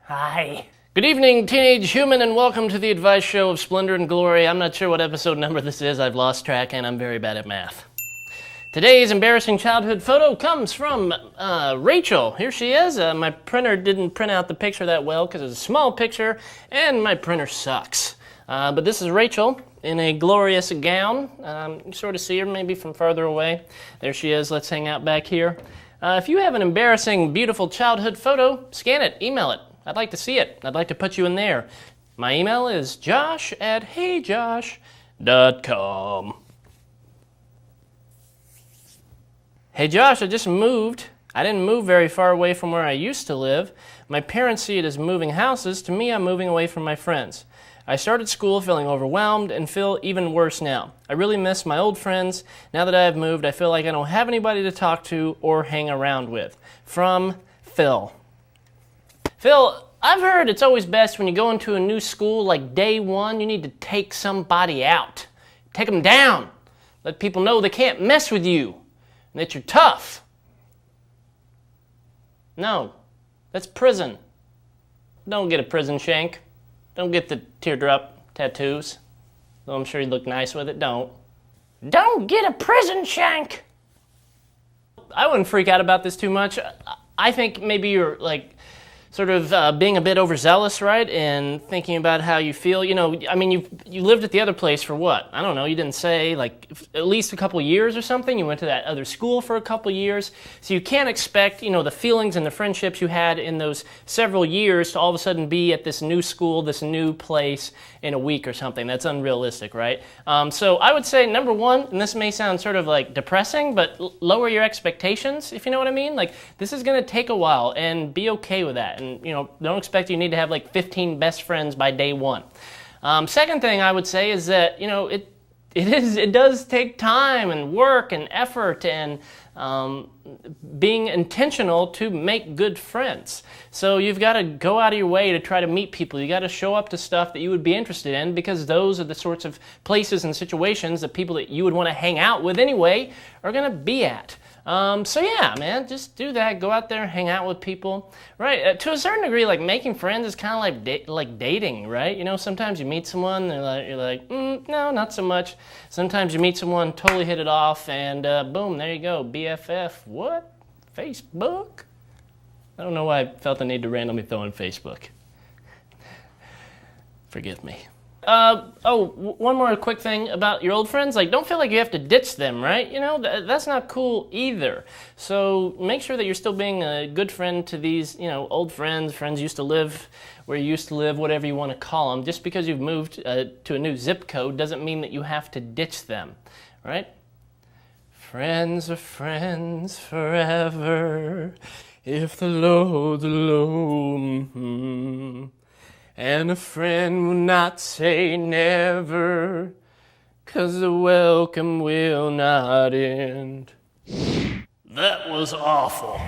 Hi. Good evening, teenage human, and welcome to the advice show of splendor and glory. I'm not sure what episode number this is. I've lost track, and I'm very bad at math. Today's embarrassing childhood photo comes from Rachel. Here she is. My printer didn't print out the picture that well because it's a small picture, and my printer sucks. But this is Rachel in a glorious gown. You sort of see her maybe from farther away. There she is. Let's hang out back here. If you have an embarrassing, beautiful childhood photo, scan it, email it. I'd like to see it. I'd like to put you in there. My email is josh@heyjosh.com. Hey Josh, I just moved. I didn't move very far away from where I used to live. My parents see it as moving houses. To me, I'm moving away from my friends. I started school feeling overwhelmed and feel even worse now. I really miss my old friends. Now that I have moved, I feel like I don't have anybody to talk to or hang around with. From Phil. Phil, I've heard it's always best when you go into a new school, like day one, you need to take somebody out. Take them down. Let people know they can't mess with you and that you're tough. No, that's prison. Don't get a prison shank. Don't get the teardrop tattoos. Though I'm sure you'd look nice with it, don't. Don't get a prison shank! I wouldn't freak out about this too much. I think maybe you're sort of being a bit overzealous, right? And thinking about how you feel. You know, I mean, you lived at the other place for what? I don't know, you didn't say, at least a couple years or something. You went to that other school for a couple years. So you can't expect, the feelings and the friendships you had in those several years to all of a sudden be at this new school, this new place in a week or something. That's unrealistic, right? So I would say, number one, and this may sound sort of depressing, but lower your expectations, if you know what I mean. This is going to take a while, and be okay with that. And, don't expect you need to have 15 best friends by day one. Second thing I would say is that, it does take time and work and effort and being intentional to make good friends. So you've got to go out of your way to try to meet people. You got to show up to stuff that you would be interested in, because those are the sorts of places and situations that people that you would want to hang out with anyway are going to be at. So yeah, man, just do that. Go out there, hang out with people, right? To a certain degree, making friends is kind of like dating, right? Sometimes you meet someone, you're like, no, not so much. Sometimes you meet someone, totally hit it off, and boom, there you go, BFF. What? Facebook? I don't know why I felt the need to randomly throw in Facebook. Forgive me. One more quick thing about your old friends. Don't feel like you have to ditch them, right? That's not cool either. So make sure that you're still being a good friend to these, old friends used to live where you used to live, whatever you want to call them. Just because you've moved to a new zip code doesn't mean that you have to ditch them, right? Friends are friends forever if the load's low. And a friend will not say never, 'cause the welcome will not end. That was awful.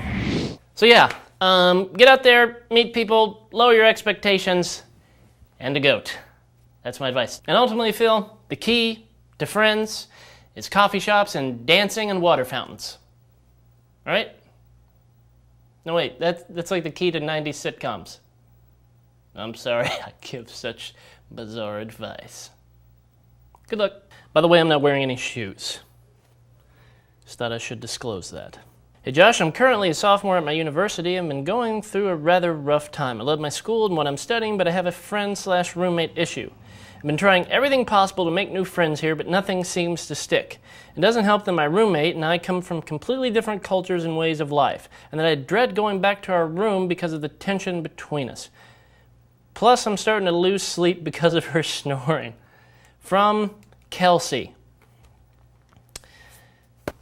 So yeah, get out there, meet people, lower your expectations, and a goat. That's my advice. And ultimately, Phil, the key to friends is coffee shops and dancing and water fountains. All right? No, wait, that's like the key to 90s sitcoms. I'm sorry I give such bizarre advice. Good luck. By the way, I'm not wearing any shoes. Just thought I should disclose that. Hey Josh, I'm currently a sophomore at my university. I've been going through a rather rough time. I love my school and what I'm studying, but I have a friend/roommate issue. I've been trying everything possible to make new friends here, but nothing seems to stick. It doesn't help that my roommate and I come from completely different cultures and ways of life, and that I dread going back to our room because of the tension between us. Plus, I'm starting to lose sleep because of her snoring. From Kelsey.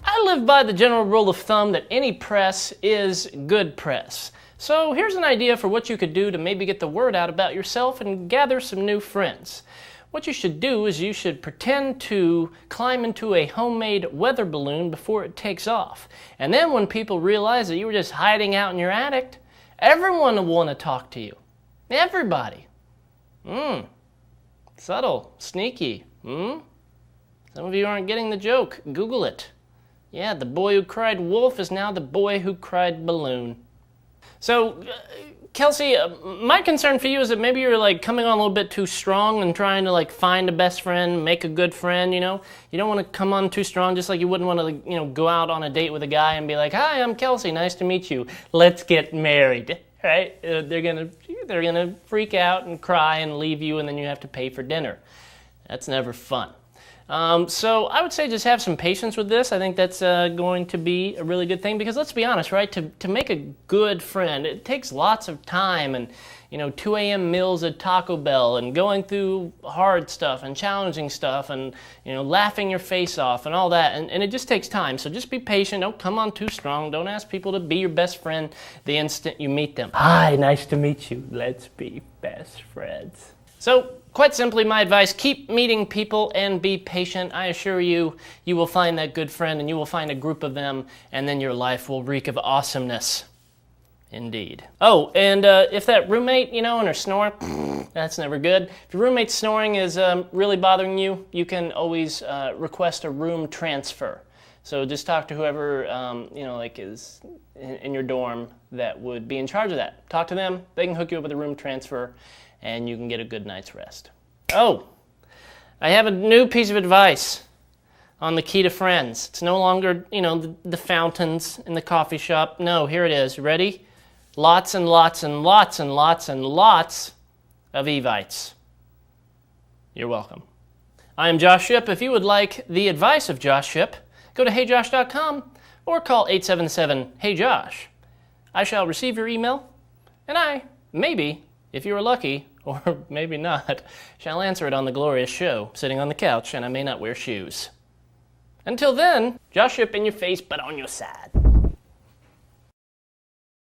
I live by the general rule of thumb that any press is good press. So here's an idea for what you could do to maybe get the word out about yourself and gather some new friends. What you should do is you should pretend to climb into a homemade weather balloon before it takes off. And then when people realize that you were just hiding out in your attic, everyone will want to talk to you. Everybody. Subtle, sneaky. Some of you aren't getting the joke. Google it. Yeah, the boy who cried wolf is now the boy who cried balloon. So Kelsey, my concern for you is that maybe you're like coming on a little bit too strong and trying to like find a best friend, make a good friend, you know? You don't want to come on too strong, just like you wouldn't want to, you know, go out on a date with a guy and be like, "Hi, I'm Kelsey, nice to meet you. Let's get married." Right? They're gonna freak out and cry and leave you, and then you have to pay for dinner. That's never fun. So I would say just have some patience with this. I think that's going to be a really good thing, because let's be honest, right? To make a good friend, it takes lots of time and, you know, 2 a.m. meals at Taco Bell and going through hard stuff and challenging stuff and, you know, laughing your face off and all that. And it just takes time. So just be patient. Don't come on too strong. Don't ask people to be your best friend the instant you meet them. "Hi, nice to meet you. Let's be best friends." So, quite simply, my advice, keep meeting people and be patient. I assure you, you will find that good friend and you will find a group of them, and then your life will reek of awesomeness. Indeed. Oh, and if that roommate, you know, and her snoring, that's never good. If your roommate's snoring is really bothering you, you can always request a room transfer. So just talk to whoever, you know, like is in your dorm that would be in charge of that. Talk to them, they can hook you up with a room transfer, and you can get a good night's rest. Oh, I have a new piece of advice on the key to friends. It's no longer, you know, the fountains in the coffee shop. No, here it is. Ready? Lots and lots and lots and lots and lots of Evites. You're welcome. I am Josh Shipp. If you would like the advice of Josh Shipp, go to heyjosh.com or call 877-HEY-JOSH. I shall receive your email, and I, maybe, if you are lucky, or maybe not, shall answer it on the glorious show, sitting on the couch, and I may not wear shoes. Until then, Josh Shipp in your face, but on your side.